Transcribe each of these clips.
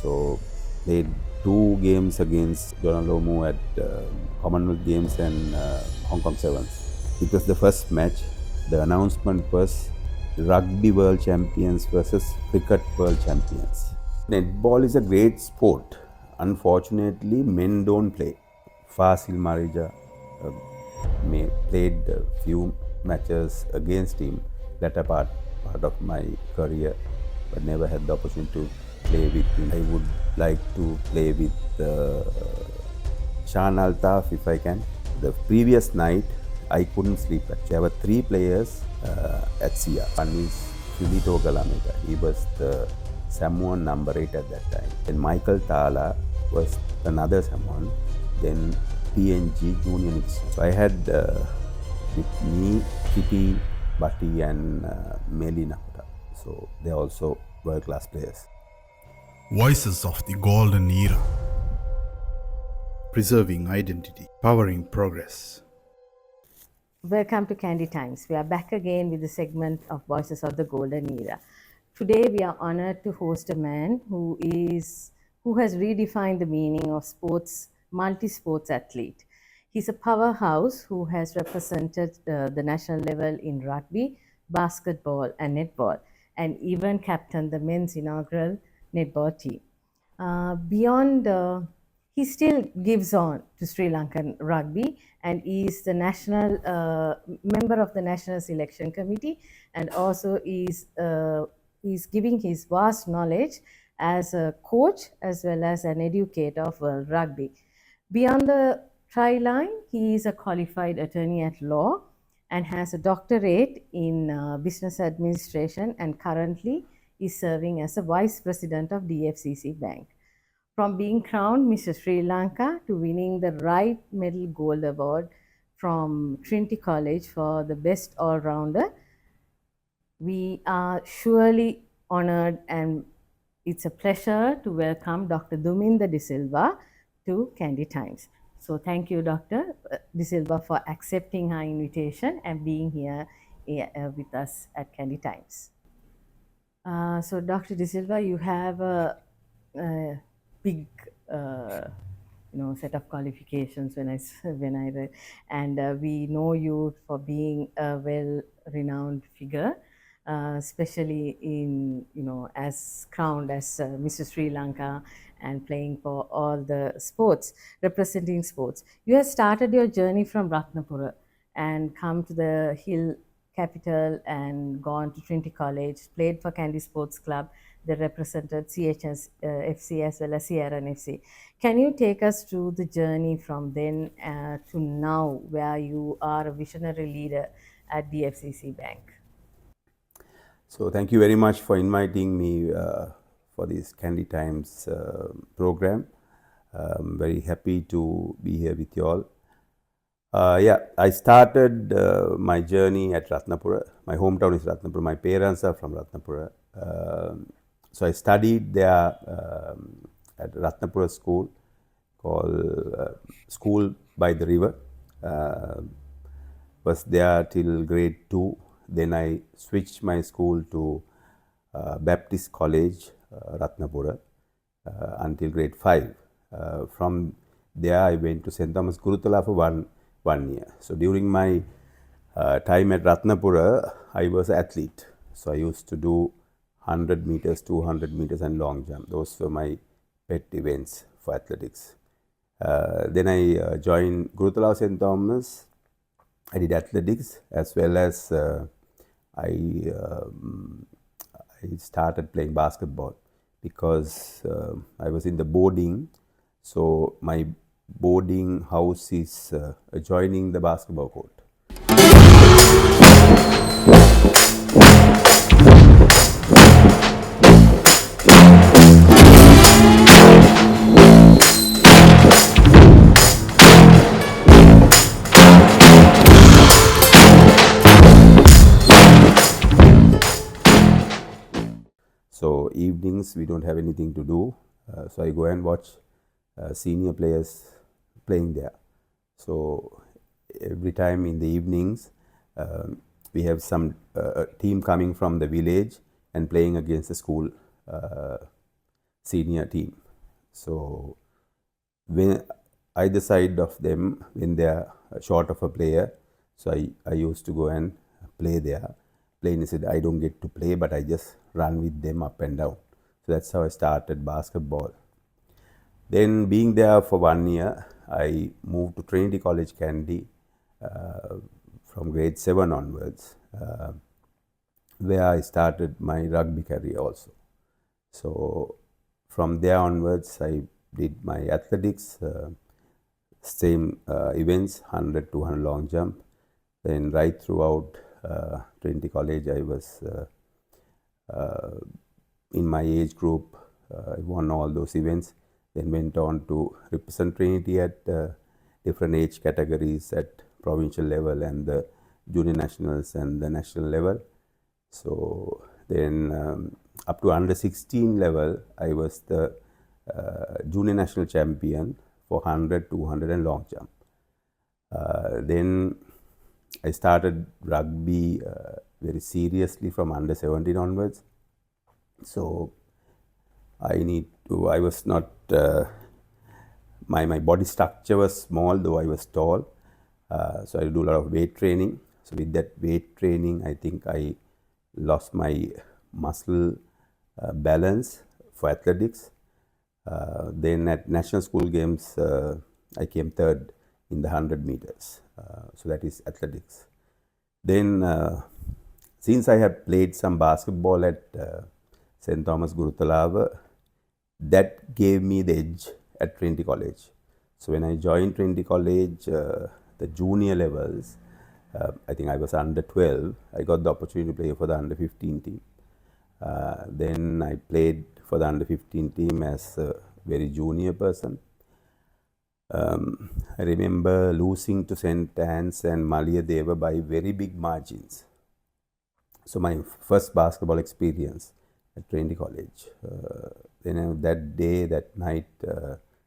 So played 2 games against Jonah Lomu at Commonwealth Games and Hong Kong Sevens. It was the first match. The announcement was Rugby World Champions versus Cricket World Champions. Netball is a great sport. Unfortunately, men don't play. Fasil Marija played a few matches against him latter part of my career, but never had the opportunity to play with him. I would like to play with Shan Altaf if I can. The previous night, I couldn't sleep. There were 3 players at SIA. One is Fili Togalameta. He was the Samoan number 8 at that time. Then Michael Thala was another Samoan. Then PNG Junior Nixon. So I had with me Kitty, Bati and Meli Nakuta. So they're also world-class players. Voices of the Golden Era. Preserving identity, powering progress. Welcome to Kandy Times. We are back again with the segment of Voices of the Golden Era. Today we are honored to host a man who has redefined the meaning of sports, multi-sports athlete. He's a powerhouse who has represented the national level in rugby, basketball and netball, and even captained the men's inaugural netball team. He still gives on to Sri Lankan rugby and is the national member of the National Selection Committee, and also is giving his vast knowledge as a coach as well as an educator of world rugby. Beyond the try line, he is a qualified attorney at law and has a doctorate in business administration, and currently is serving as a vice president of DFCC Bank. From being crowned Mr. Sri Lanka to winning the Right Medal Gold Award from Trinity College for the best all-rounder, we are surely honored, and it's a pleasure to welcome Dr. Duminda de Silva to Kandy Times. So thank you, Dr. de Silva, for accepting our invitation and being here with us at Kandy Times. So Dr. de Silva, you have a big set of qualifications when I read, and we know you for being a well-renowned figure, especially in as crowned as Mr. Sri Lanka and playing for all the sports, representing sports. You have started your journey from Ratnapura and come to the hill capital and gone to Trinity College, played for Kandy Sports Club. They represented CHS FC as well as Sierra FC. Can you take us through the journey from then to now, where you are a visionary leader at DFCC Bank? So thank you very much for inviting me for this Kandy Times program. I'm very happy to be here with you all. I started my journey at Ratnapura. My hometown is Ratnapura. My parents are from Ratnapura. So I studied there at Ratnapura school called School by the River. Was there till grade 2. Then I switched my school to Baptist College, Ratnapura, until grade 5. From there I went to St. Thomas Gurutala for one year. So during my time at Ratnapura, I was an athlete. So I used to do 100 meters, 200 meters and long jump. Those were my pet events for athletics. Then I joined Gurutala St. Thomas. I did athletics as well as I started playing basketball because I was in the boarding. So my boarding house is adjoining the basketball court. So evenings we don't have anything to do, so I go and watch senior players playing there. So every time in the evenings we have some team coming from the village and playing against the school senior team. So when either side of them, when they are short of a player, so I used to go and play there. Playing said I don't get to play, but I just run with them up and down. So that's how I started basketball. Then being there for 1 year, I moved to Trinity College, Kandy, from grade 7 onwards, where I started my rugby career also. So from there onwards, I did my athletics, same events, 100, 200 long jump. Then right throughout Trinity College, I was in my age group. I won all those events. Then went on to represent Trinity at different age categories at provincial level and the junior nationals and the national level. So then up to under 16 level, I was the junior national champion for 100, 200 and long jump. Then I started rugby very seriously from under 17 onwards. So I was not, my body structure was small, though I was tall. So I do a lot of weight training. So with that weight training, I think I lost my muscle balance for athletics. Then at National School Games, I came third in the 100 meters. So that is athletics. Then since I had played some basketball at St. Thomas Guralava, that gave me the edge at Trinity College. So when I joined Trinity College, the junior levels, I think I was under 12, I got the opportunity to play for the under 15 team. Then I played for the under 15 team as a very junior person. I remember losing to St. Anne's and Maiya Deva by very big margins. So my first basketball experience at Trinity College. Then that day, that night,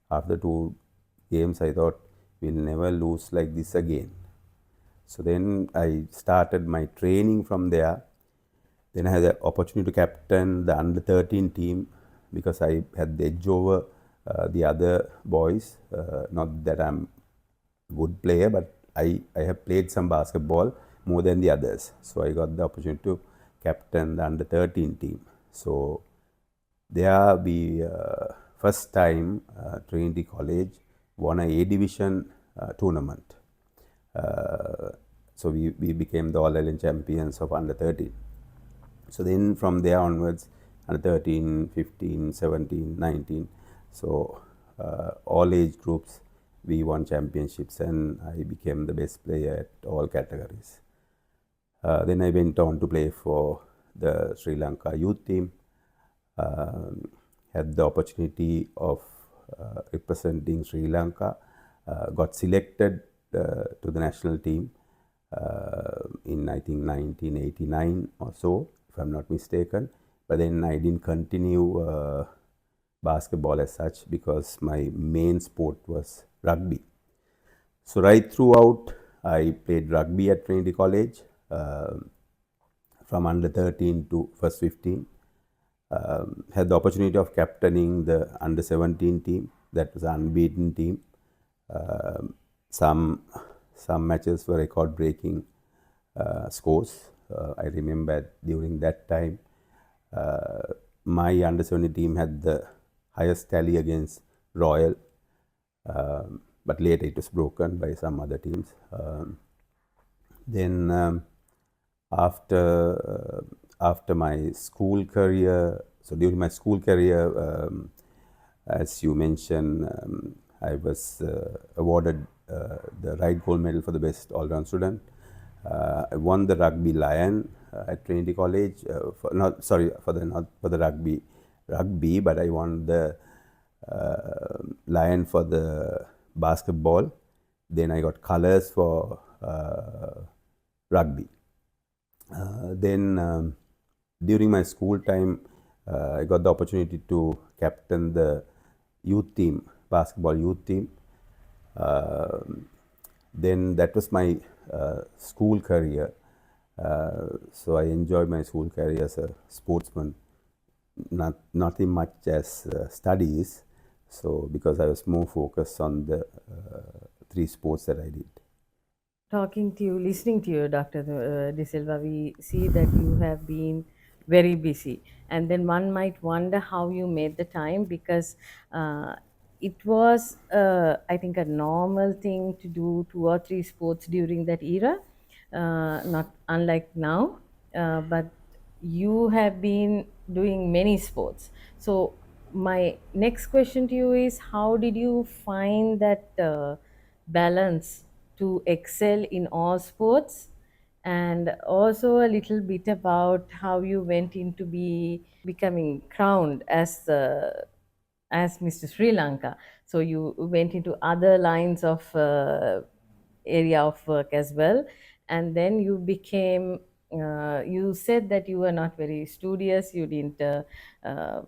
after 2 games, I thought we'll never lose like this again. So then I started my training from there. Then I had the opportunity to captain the under 13 team because I had the edge over the other boys. Not that I'm a good player, but I have played some basketball more than the others. So I got the opportunity to captain the under 13 team. So there we, first time Trinity College won a A division tournament. So we became the All Ireland champions of under 13. So then from there onwards, under 13, 15, 17, 19. So all age groups, we won championships and I became the best player at all categories. Then I went on to play for the Sri Lanka youth team. Had the opportunity of representing Sri Lanka, got selected to the national team in I think 1989 or so, if I'm not mistaken. But then I didn't continue basketball as such because my main sport was rugby. So right throughout, I played rugby at Trinity College from under 13 to first 15. Had the opportunity of captaining the under 17 team, that was an unbeaten team. Some matches were record breaking scores. I remember during that time, my under 17 team had the highest tally against Royal, but later it was broken by some other teams. Then after my school career, so during my school career, as you mentioned, I was awarded the Right Gold Medal for the best all-round student. I won the Rugby Lion at Trinity College. Not for the rugby, but I won the Lion for the basketball. Then I got colors for rugby. Then during my school time, I got the opportunity to captain the youth team, basketball youth team. Then that was my school career. So I enjoyed my school career as a sportsman nothing much as studies. So because I was more focused on the three sports that I did. Talking to you, listening to you, Dr. De Silva, we see that you have been very busy. And then one might wonder how you made the time, because it was, I think, a normal thing to do 2 or 3 sports during that era, not unlike now. But you have been doing many sports. So, my next question to you is, how did you find that balance to excel in all sports? And also a little bit about how you went into becoming crowned as Mr. Sri Lanka. So you went into other lines of area of work as well, and then you became. You said that you were not very studious. You didn't uh,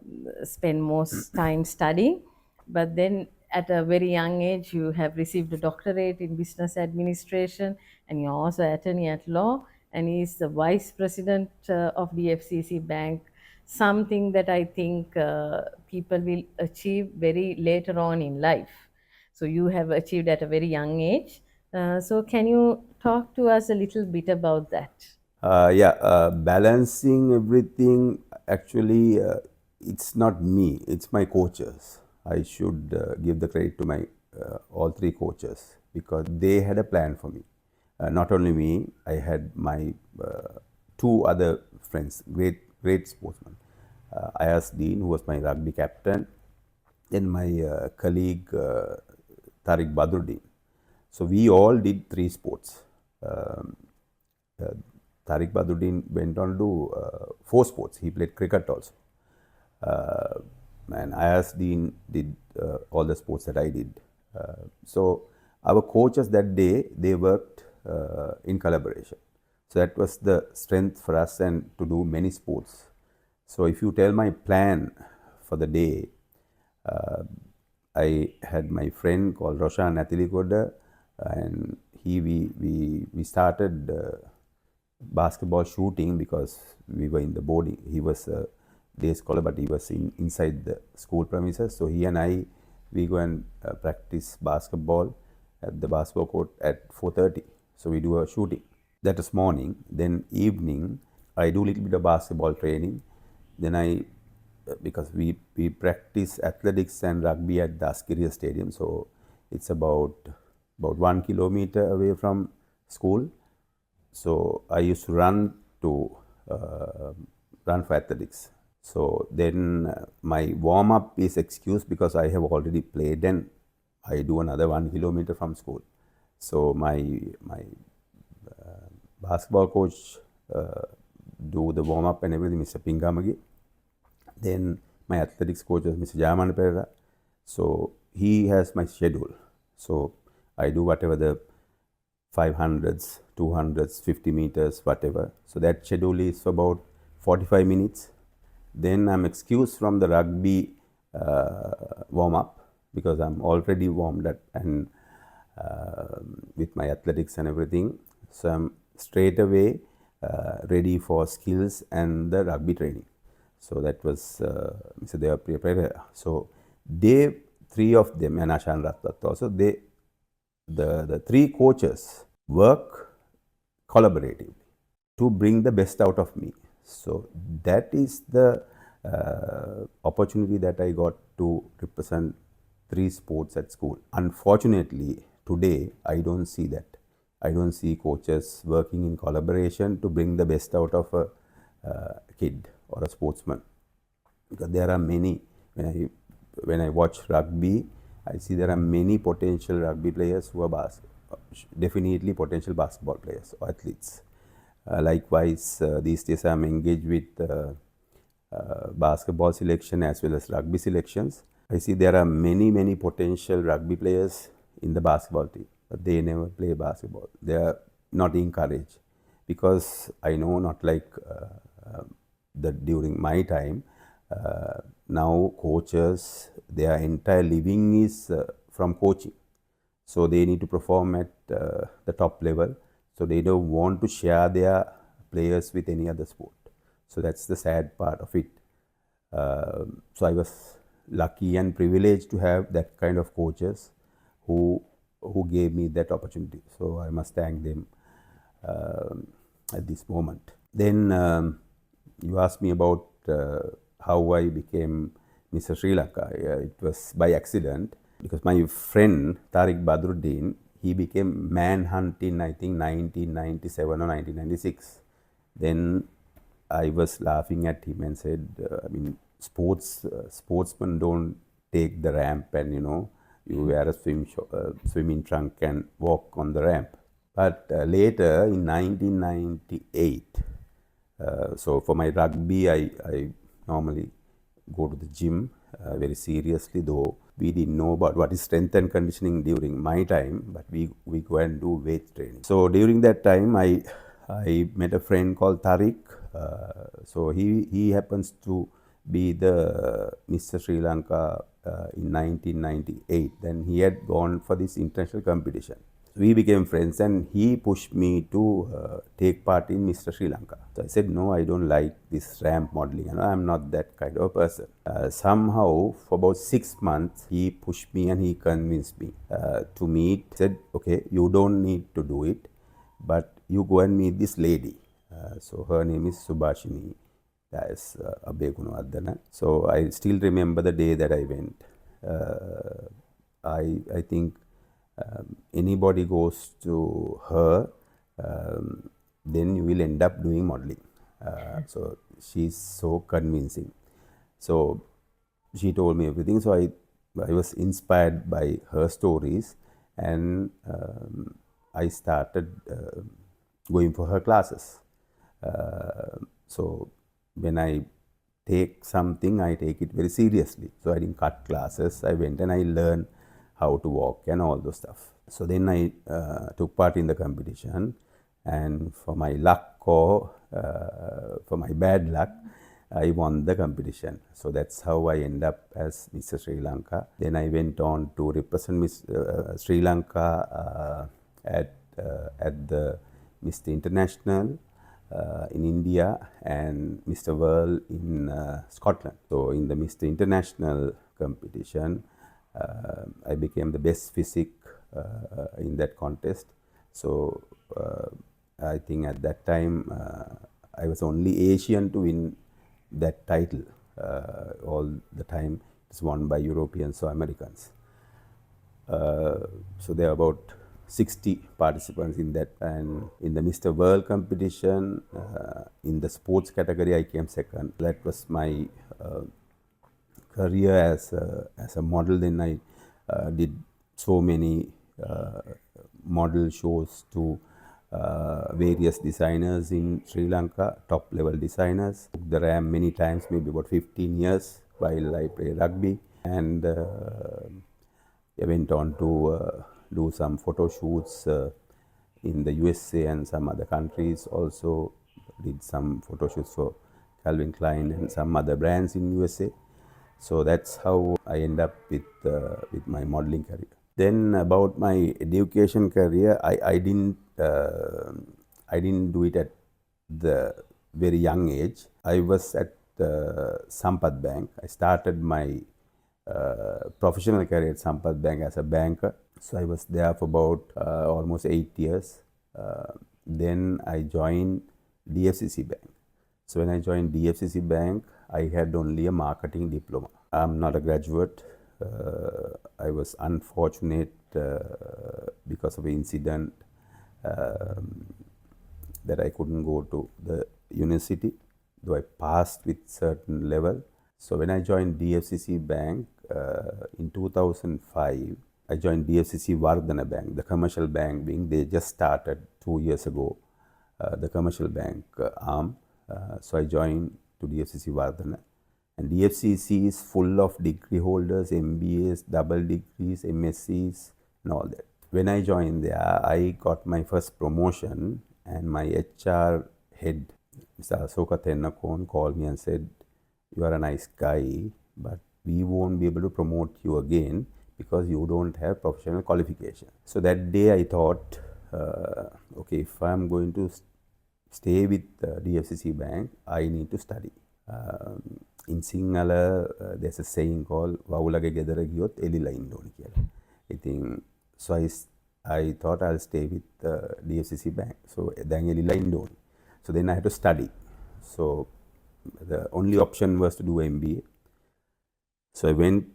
spend most time studying, but then at a very young age you have received a doctorate in business administration, and you're also attorney at law, and he's the vice president of the FCC Bank, something that I think people will achieve very later on in life. So you have achieved at a very young age. So can you talk to us a little bit about that? Balancing everything, actually, it's not me, it's my coaches. I should give the credit to my all three coaches, because they had a plan for me. Not only me, I had my two other friends, great sportsmen. Ayas Dean, who was my rugby captain, then my colleague Tariq Badruddin. So we all did three sports. Tariq Badruddin went on to do 4 sports. He played cricket also. And Ayas Dean did all the sports that I did. So our coaches that day, they worked in collaboration. So that was the strength for us, and to do many sports. So if you tell my plan for the day, I had my friend called Roshan Nathiligoda, and we started basketball shooting, because we were in the boarding. He was a day scholar, but he was inside the school premises. So he and I, we go and practice basketball at the basketball court at 4:30. So we do a shooting. That is morning. Then evening, I do a little bit of basketball training. Then because we practice athletics and rugby at the Askiria Stadium, so it's about 1 kilometer away from school. So I used to run for athletics. So then my warm up is excused because I have already played, and I do another 1 kilometer from school. So my basketball coach do the warm up and everything, Mr. Pingamagi. Then my athletics coach is Mr. Jamana Pereira. So he has my schedule. So I do whatever the 500s, 200s, 50 meters, whatever. So that schedule is about 45 minutes. Then I'm excused from the rugby warm up, because I'm already warmed up and with my athletics and everything. So I'm straight away ready for skills and the rugby training. So that was Mr. Devapriya Pereira. So day 3 of them, and Ashan Ratnapura also, the 3 coaches work collaboratively to bring the best out of me. So that is the opportunity that I got to represent 3 sports at school. Unfortunately, today I don't see that. I don't see coaches working in collaboration to bring the best out of a kid or a sportsman, because there are many. When I watch rugby, I see there are many potential rugby players who are definitely potential basketball players or athletes. Likewise, these days I am engaged with basketball selection as well as rugby selections. I see there are many potential rugby players in the basketball team, but they never play basketball. They are not encouraged, because I know, not like during my time, now coaches, their entire living is from coaching. So they need to perform at the top level. So they don't want to share their players with any other sport. So that's the sad part of it. So I was lucky and privileged to have that kind of coaches who gave me that opportunity. So I must thank them at this moment. Then you asked me about how I became Mr. Sri Lanka. It was by accident because my friend Tariq Badruddin, he became manhunt in I think 1997 or 1996. Then I was laughing at him and said, I mean, sportsmen don't take the ramp and you wear a swimming trunk and walk on the ramp. But later in 1998, so for my rugby, I normally go to the gym very seriously, though we didn't know about what is strength and conditioning during my time, but we go and do weight training. So during that time, I met a friend called Tariq. So he happens to be the Mr. Sri Lanka in 1998. Then he had gone for this international competition. We became friends and he pushed me to take part in Mr. Sri Lanka. So I said, no, I don't like this ramp modeling. I'm not that kind of person. Somehow, for about 6 months, he pushed me and he convinced me to meet. He said, okay, you don't need to do it, but you go and meet this lady. So her name is Subhashini. That is Abbegunawardana. So I still remember the day that I went. I think anybody goes to her, then you will end up doing modeling. So she's so convincing. So she told me everything. So I was inspired by her stories, and I started going for her classes. So when I take something, I take it very seriously. So I didn't cut classes. I went and I learned how to walk and all those stuff. So then I took part in the competition, and for my luck or for my bad luck, I won the competition. So that's how I end up as Mr. Sri Lanka. Then I went on to represent Miss Sri Lanka at the Mr. International in India and Mr. World in Scotland. So in the Mr. International competition, I became the best physique in that contest. So I think at that time I was only Asian to win that title. All the time it's won by Europeans or Americans. So there are about 60 participants in that, and in the Mr. World competition, in the sports category, I came second. That was my career as a model. Then I did so many model shows to various designers in Sri Lanka, top level designers. Took the ramp many times, maybe about 15 years while I played rugby, and I went on to do some photo shoots in the USA and some other countries. Also did some photo shoots for Calvin Klein and some other brands in USA. So that's how I end up with my modeling career. Then about my education career, I didn't do it at the very young age. I was at Sampath Bank. I started my professional career at Sampath Bank as a banker. So I was there for about almost 8 years. Then I joined DFCC Bank. So when I joined DFCC Bank, I had only a marketing diploma. I'm not a graduate. I was unfortunate because of an incident that I couldn't go to the university, though I passed with certain level. So when I joined DFCC Bank in 2005, I joined DFCC Vardhana Bank, the commercial bank being, they just started 2 years ago, the commercial bank arm. So I joined to DFCC Vardhana. And DFCC is full of degree holders, MBAs, double degrees, MScs and all that. When I joined there, I got my first promotion, and my HR head, Mr. Asoka Tennakon, called me and said, you are a nice guy, but we won't be able to promote you again because you don't have professional qualification. So that day I thought, okay, if I'm going to stay with DFCC Bank, I need to study. in Sinhala, there's a saying called "Wawulage gedara giyot elila inna oni" කියලා. ඉතින් so I thought I'll stay with DFCC Bank. So දැන් එලිලා ඉන්න ඕනේ. So then I had to study. So the only option was to do MBA. So I went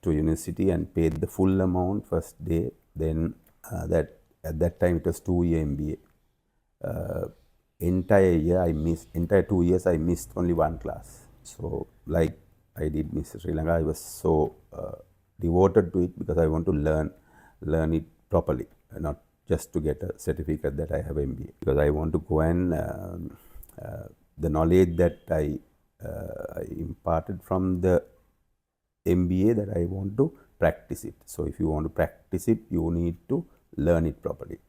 to university and paid the full amount first day. Then at that time it was 2-year MBA. Entire 2 years I missed only one class. So like I did miss Sri Lanka, I was so devoted to it because I want to learn it properly, not just to get a certificate that I have MBA. Because I want to go and the knowledge that I imparted from the MBA, that I want to practice it. So if you want to practice it, you need to learn it properly.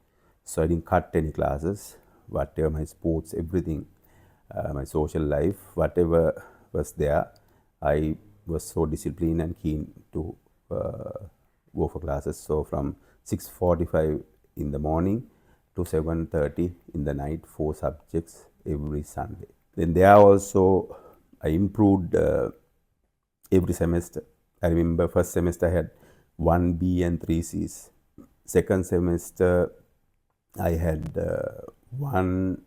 So I didn't cut any classes, whatever my sports, everything, my social life, whatever was there, I was so disciplined and keen to go for classes. So from 6:45 in the morning to 7:30 in the night, 4 subjects every Sunday. Then there also I improved every semester. I remember first semester I had 1 B and 3 C's. Second semester I had 1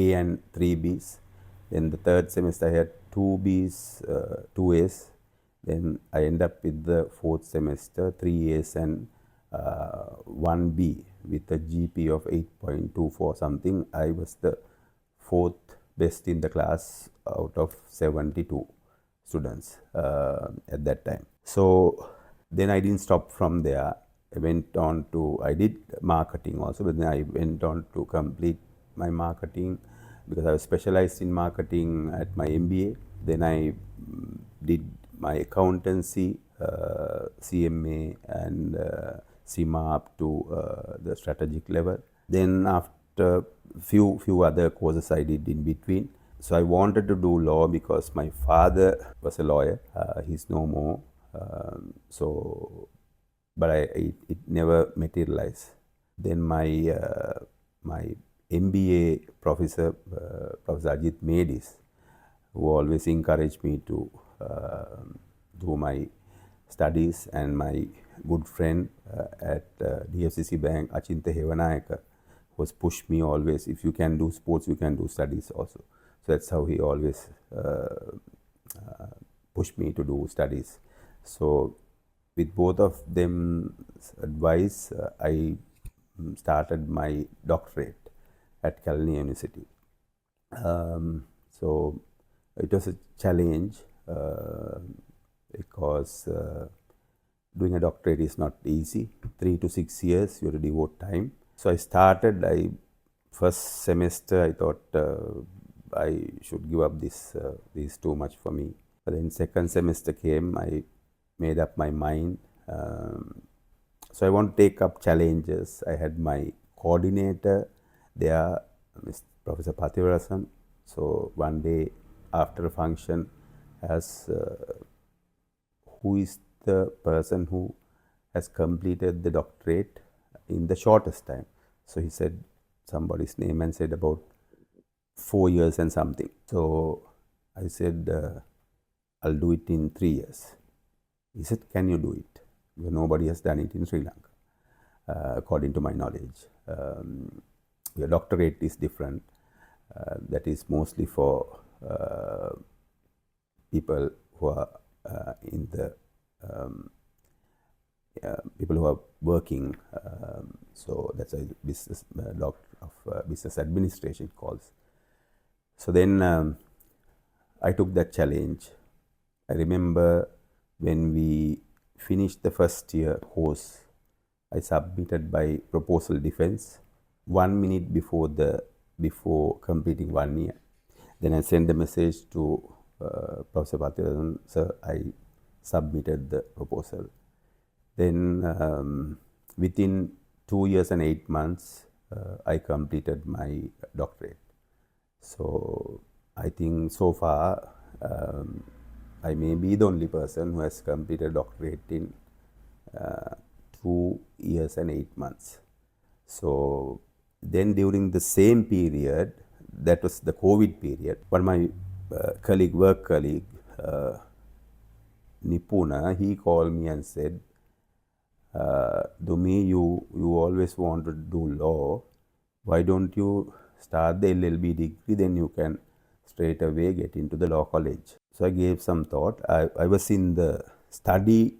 A and 3 B's. Then the third semester I had 2 B's, 2 A's. Then I end up with the fourth semester 3 A's and 1 B with a GP of 8.24 something. I was the fourth best in the class out of 72 students at that time. So then I didn't stop from there. I went on to, I did marketing also, but then I went on to complete my marketing because I was specialized in marketing at my MBA. Then I did my accountancy, CMA and CIMA up to the strategic level. Then after few other courses I did in between. So I wanted to do law because my father was a lawyer. He's no more. But it never materialized. Then my MBA professor, Professor Ajit Medis, who always encouraged me to do my studies, and my good friend at DFCC Bank, Achinta Hewanayaka, was pushed me always, if you can do sports, you can do studies also. So that's how he always pushed me to do studies. So with both of them's advice, I started my doctorate at Klein University. So it was a challenge because doing a doctorate is not easy. 3 to 6 years, you have to devote time. So I started, first semester I thought I should give up this is too much for me. But then second semester came, I made up my mind. So I want to take up challenges. I had my coordinator there, Professor Pathivarasan. So one day after a function, asked who is the person who has completed the doctorate in the shortest time. So he said somebody's name and said about 4 years and something. So I said, I'll do it in 3 years. He said, can you do it? Because nobody has done it in Sri Lanka, according to my knowledge. Your doctorate is different. That is mostly for people who are in the people who are working. So that's a business doctor of business administration calls. So then I took that challenge. I remember when we finished the first year course, I submitted by proposal defense 1 minute before completing 1 year. Then I sent a message to Professor Pathivarasan, sir, I submitted the proposal. Then within 2 years and 8 months, I completed my doctorate. So I think so far I may be the only person who has completed doctorate in 2 years and 8 months. So then during the same period, that was the COVID period, one of my work colleague, Nipuna, he called me and said, Dumi, you always want to do law. Why don't you start the LLB degree? Then you can straight away get into the law college. So I gave some thought. I was in the study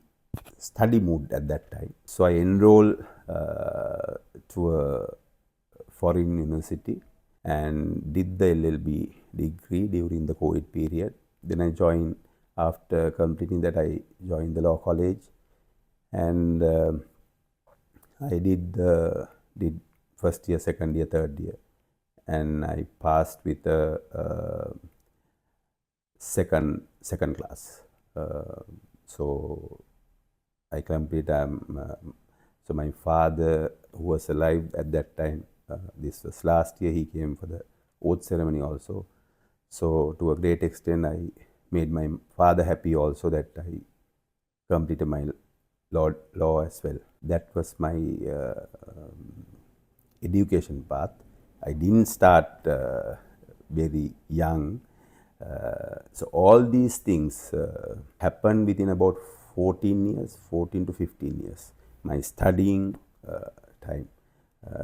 mood at that time. So I enrolled to a foreign university and did the LLB degree during the COVID period. Then I joined, after completing that, I joined the law college, and I did first year, second year, third year, and I passed with a second class. So I completed. So my father, who was alive at that time, this was last year, he came for the oath ceremony also. So to a great extent, I made my father happy also that I completed my law as well. That was my education path. I didn't start very young. So all these things happened within about 14 to 15 years. My studying time,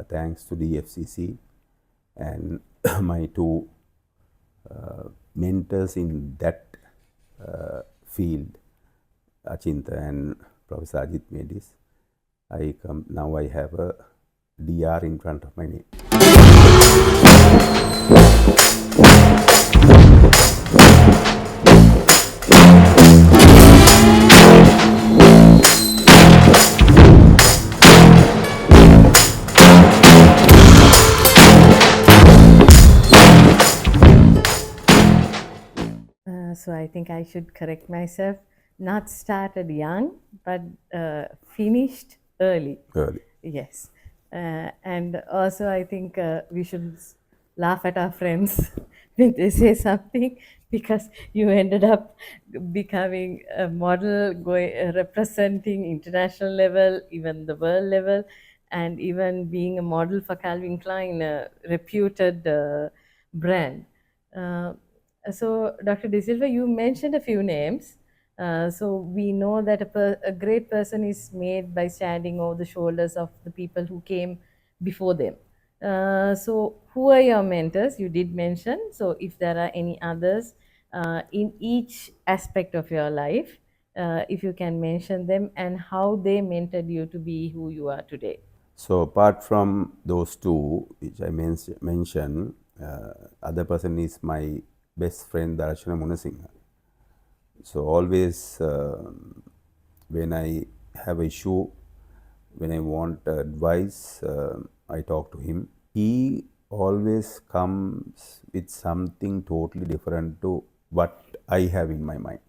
thanks to the FCC and my two mentors in that field, Achinta and Professor Ajit Medis, now I have a DR in front of my name. So I think I should correct myself. Not started young, but finished early. Early. Yes. And also I think we should laugh at our friends when they say something, because you ended up becoming a model, representing international level, even the world level, and even being a model for Calvin Klein, a reputed brand. So, Dr. De Silva, you mentioned a few names. So we know that a great person is made by standing over the shoulders of the people who came before them. So who are your mentors? You did mention. So if there are any others in each aspect of your life, if you can mention them and how they mentored you to be who you are today. So apart from those two which I mentioned, other person is my best friend Darshana Munasinghe. So always when I have an issue, when I want advice, I talk to him. He always comes with something totally different to what I have in my mind.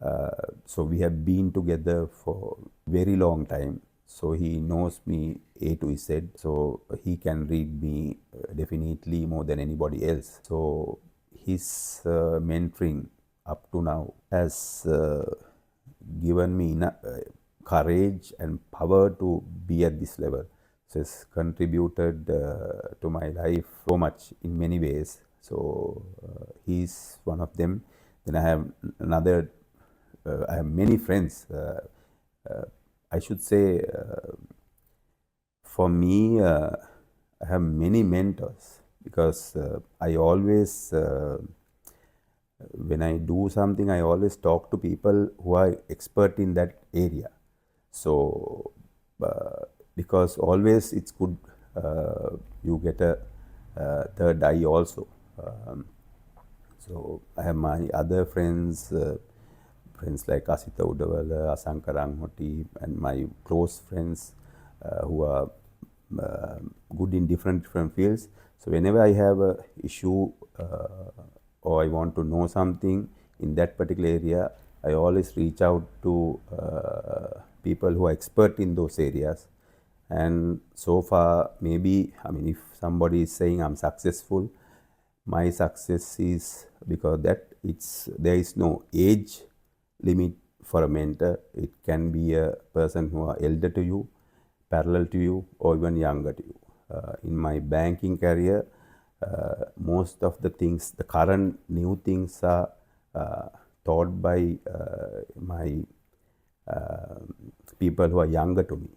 So we have been together for very long time. So he knows me A to Z. So he can read me definitely more than anybody else. So his mentoring up to now has given me enough courage and power to be at this level. So it's contributed to my life so much in many ways. So he's one of them. Then I have another. I have many friends. I should say, for me, I have many mentors, because I always, when I do something, I always talk to people who are expert in that area. So, because always it's good, you get a third eye also. So I have my other friends, friends like Asita Udawala, Asanka Ranghoti, and my close friends who are good in different fields. So whenever I have a issue or I want to know something in that particular area, I always reach out to people who are expert in those areas. And so far, maybe, I mean, if somebody is saying I'm successful, my success is because that there is no age limit for a mentor. It can be a person who are elder to you, parallel to you, or even younger to you. In my banking career, most of the things, the current new things are taught by my people who are younger to me.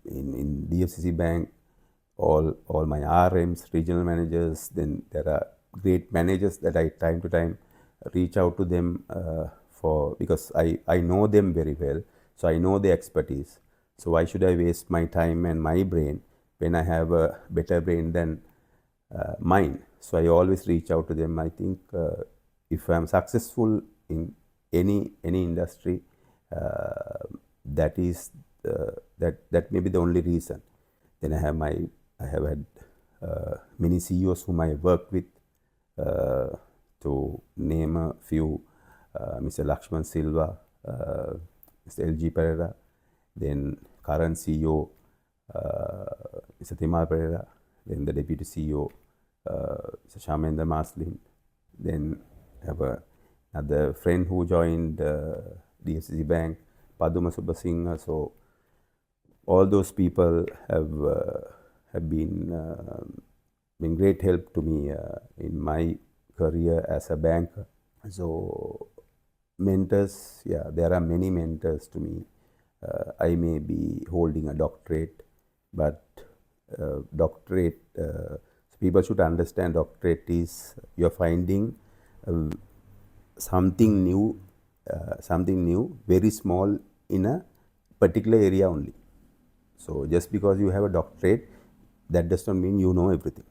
In DFCC Bank, all my RMs, regional managers, then there are great managers that I time to time reach out to them because I know them very well, so I know their expertise. So why should I waste my time and my brain when I have a better brain than mine? So I always reach out to them. I think if I'm successful in any industry, that is that may be the only reason. Then I have had many CEOs whom I worked with, to name a few: Mr. Lakshman Silva, Mr. LG Pereira, then current CEO Mr. Thimal Pereira, then the deputy CEO Mr. Shamendra Maslin, then I have another friend who joined DFCC Bank, Paduma Subasinghe. So all those people have been great help to me in my career as a banker. So mentors, yeah, there are many mentors to me. I may be holding a doctorate, but doctorate, so people should understand doctorate is you're finding something new, very small in a particular area only. So just because you have a doctorate, that does not mean you know everything.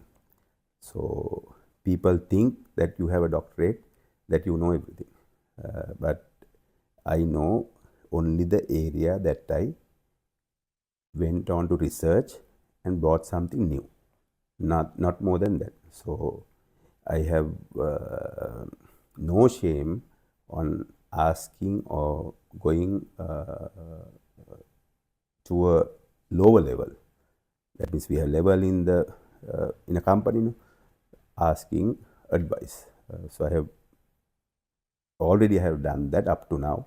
So people think that you have a doctorate, that you know everything. But I know only the area that I went on to research and brought something new, not more than that. So I have no shame on asking or going to a lower level. That means we have level in a company, asking advice. So I have already done that up to now,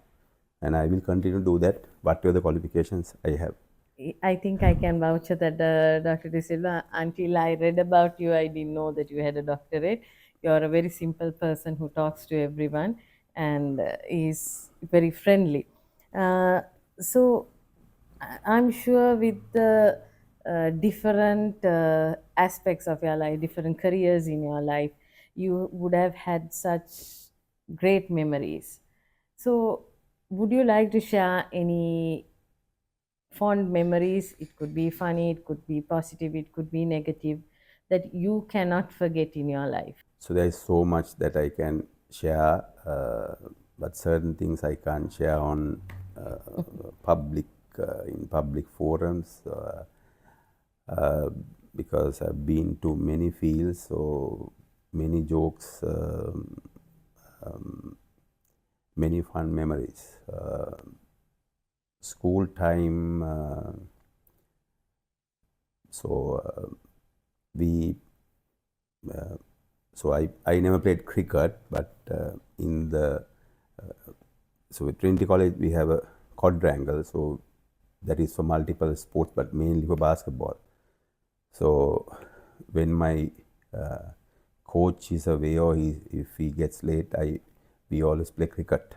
and I will continue to do that whatever the qualifications I have. I think I can vouch that Dr. De Silva, until I read about you, I didn't know that you had a doctorate. You're a very simple person who talks to everyone and is very friendly. So I'm sure with the different aspects of your life, different careers in your life, you would have had such great memories. So, would you like to share any fond memories? It could be funny, it could be positive, it could be negative, that you cannot forget in your life. So there is so much that I can share, but certain things I can't share on public in public forums because I've been to many fields, so many jokes, many fun memories. School time, we. So I never played cricket, but in the so at Trinity College we have a Quadrangle, so that is for multiple sports, but mainly for basketball. So when my coach is away or if he gets late, we always play cricket.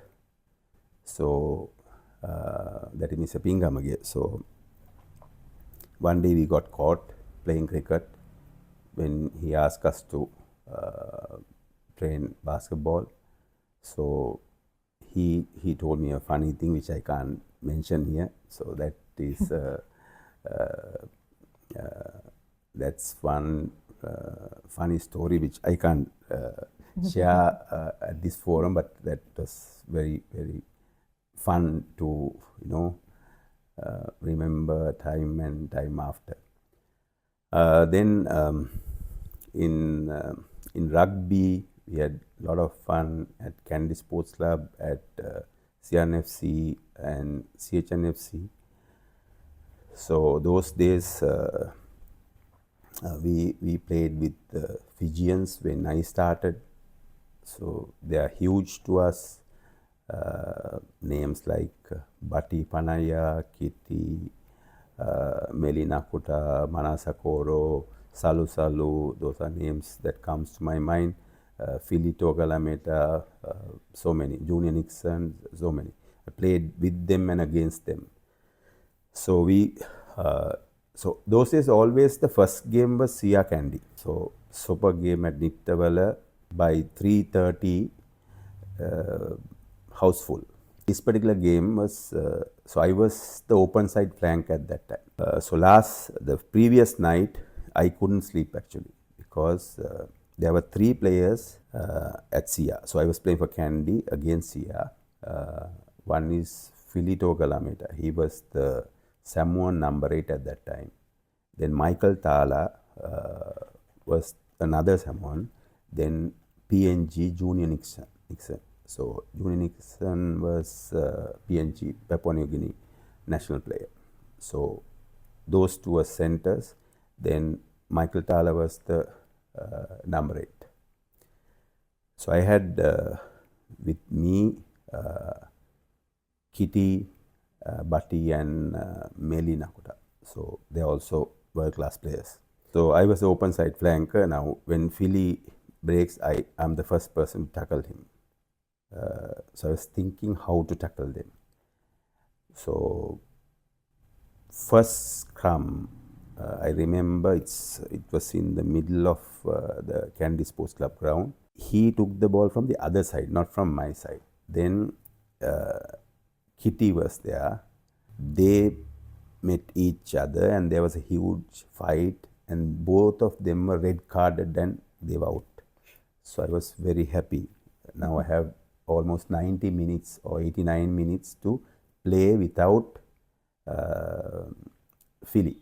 So that is Mr. Pingamage. So one day we got caught playing cricket when he asked us to train basketball. So he told me a funny thing which I can't mention here. So that is that's one funny story which I can't share at this forum, but that was very fun to remember time and time after. Then in rugby, we had a lot of fun at Kandy Sports Club, at CNFC and CHNFC. So those days we played with the Fijians when I started. So they are huge to us. Names like Bati Panaya, Kitty, Melinakuta, Manasakoro, Salu Salu, those are names that comes to my mind. Fili Togalameta, so many, Junior Nixon, so many. I played with them and against them. So so those days always the first game was Sia Kandy. So super game at Nittawela by 3:30, house full. This particular game was, so I was the open side flank at that time. The previous night, I couldn't sleep actually because there were 3 players at Sia. So I was playing for Kandy against Sia. One is Fili Togalameta. He was the Samoan number 8 at that time. Then Michael Thala was another Samoan. Then PNG Junior Nixon. So Junior Nixon was PNG, Papua New Guinea national player. So those 2 were centers. Then Michael Thala was the number 8. So I had with me Kitty, Bati and Meli Nakuta. So they are also world-class players. So I was the open side flanker. Now when Fili breaks, I'm the first person to tackle him. So I was thinking how to tackle them. So first scrum, I remember it was in the middle of the Kandy Sports Club ground. He took the ball from the other side, not from my side. Then Kitty was there. They met each other and there was a huge fight and both of them were red carded and they were out. So I was very happy. Now I have almost 90 minutes or 89 minutes to play without Fili.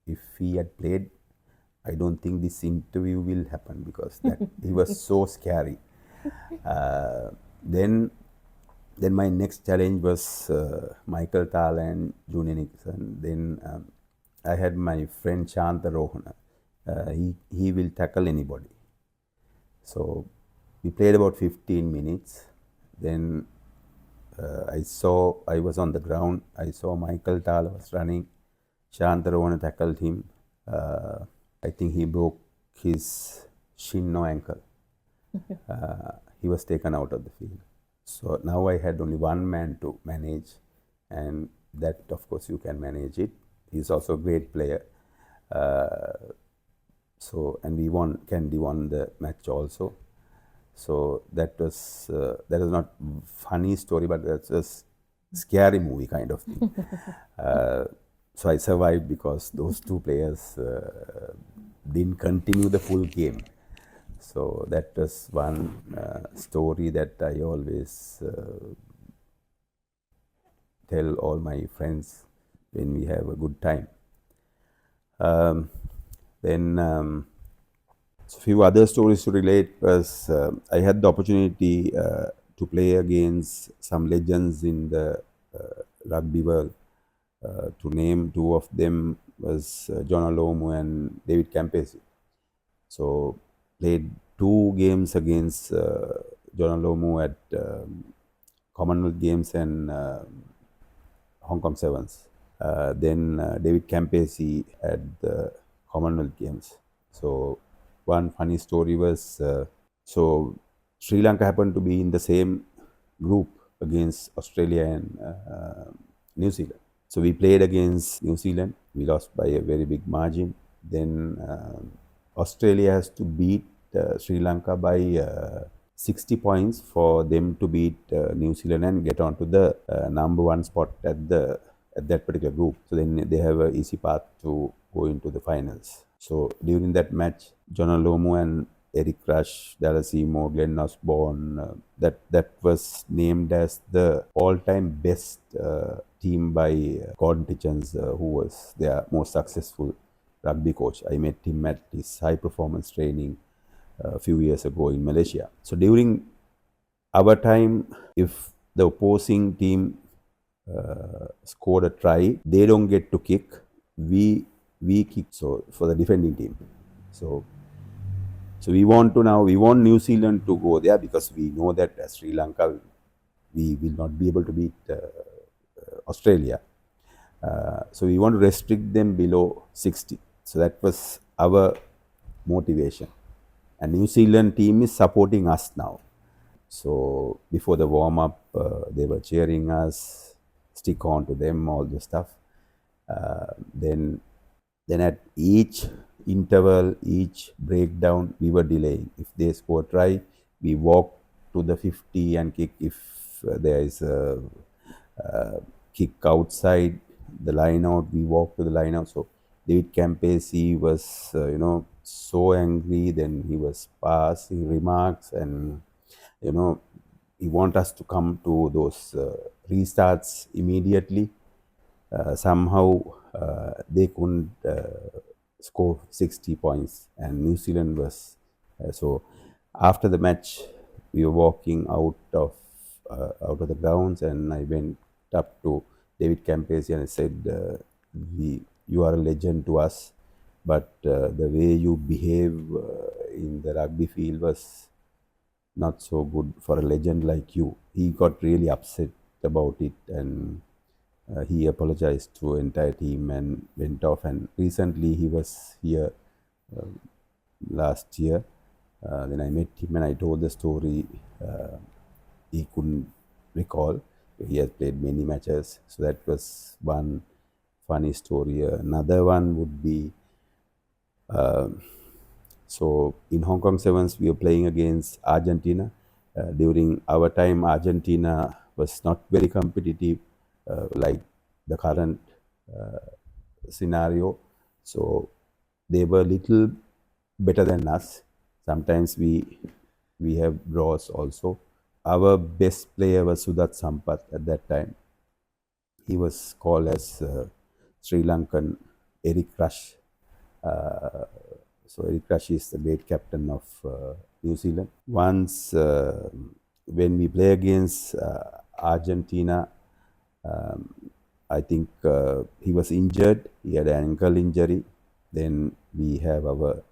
If he had played, I don't think this interview will happen because he was so scary. Then my next challenge was Michael Thala and Junior Nixon. Then I had my friend Shanta Rohana. He will tackle anybody. So we played about 15 minutes. Then I was on the ground. I saw Michael Thala was running. Shanta Rohana tackled him. I think he broke his shin or ankle. He was taken out of the field. So now I had only one man to manage, and that of course you can manage it. He's also a great player. And we won. Kandy won the match also. So that was not funny story, but that's a scary movie kind of thing. So I survived because those 2 players didn't continue the full game. So that was one story that I always tell all my friends when we have a good time. Then a few other stories to relate was I had the opportunity to play against some legends in the rugby world. To name 2 of them was Jonah Lomu and David Campese. So played 2 games against Jonah Lomu at Commonwealth Games and Hong Kong Sevens. Then David Campese at the Commonwealth Games. So one funny story was, so Sri Lanka happened to be in the same group against Australia and New Zealand. So we played against New Zealand. We lost by a very big margin. Then Australia has to beat Sri Lanka by 60 points for them to beat New Zealand and get onto the number 1 spot at that particular group. So then they have an easy path to go into the finals. So during that match, Jonah Lomu and Eric Rush, Dallas Seymour, Glen Osborne, that was named as the all-time best team by Gordon Tichens, who was their most successful rugby coach. I met him at his high-performance training a few years ago in Malaysia. So during our time, if the opposing team scored a try, they don't get to kick. We kick, so for the defending team. So we want New Zealand to go there because we know that as Sri Lanka, we will not be able to beat Australia. So we want to restrict them below 60. So that was our motivation. And New Zealand team is supporting us now. So before the warm up, they were cheering us, stick on to them, all the stuff. Then at each interval, each breakdown, we were delaying. If they score try, we walk to the 50 and kick. If there is a kick outside the line out, we walk to the line out. So David Campese was, so angry. Then he was passing remarks, and he want us to come to those restarts immediately. Somehow they couldn't score 60 points, and New Zealand was so. After the match, we were walking out of the grounds, and I went up to David Campese and I said, "You are a legend to us, but the way you behave in the rugby field was not so good for a legend like you." He got really upset about it, and he apologized to entire team and went off. And recently he was here last year. Then I met him and I told the story. He couldn't recall. He has played many matches, so that was one funny story. Another one would be, so in Hong Kong Sevens, we were playing against Argentina. During our time, Argentina was not very competitive like the current scenario. So they were little better than us. Sometimes we have draws also. Our best player was Sudath Sampath at that time. He was called as Sri Lankan Eric Rush. So Eric Rush is the great captain of New Zealand. Once when we play against Argentina, I think he was injured. He had an ankle injury. Then we have our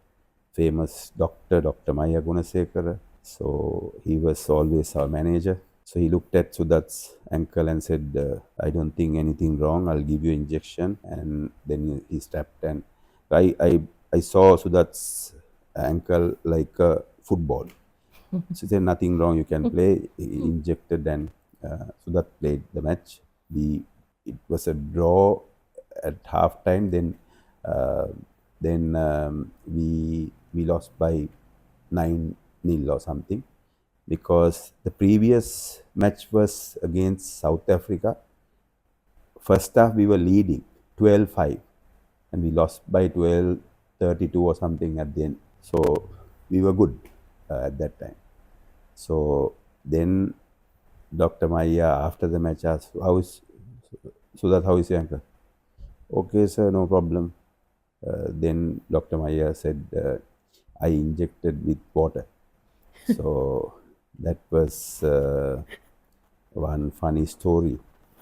famous doctor, Dr. Maiya Gunasekera. So he was always our manager. So he looked at Sudath's ankle and said, "I don't think anything wrong. I'll give you injection." And then he strapped. And I saw Sudath's ankle like a football. So he said, "Nothing wrong. You can play." He injected, and Sudath played the match. It was a draw at half time. Then we lost by 9-0 or something, because the previous match was against South Africa. First half we were leading 12-5, and we lost by 12-32 or something at the end. So we were good at that time. So then Dr. Maiya, after the match, asked, "How is Sudath? How is your ankle?" "Okay, sir, no problem." Then Dr. Maiya said, "I injected with water." So that was one funny story.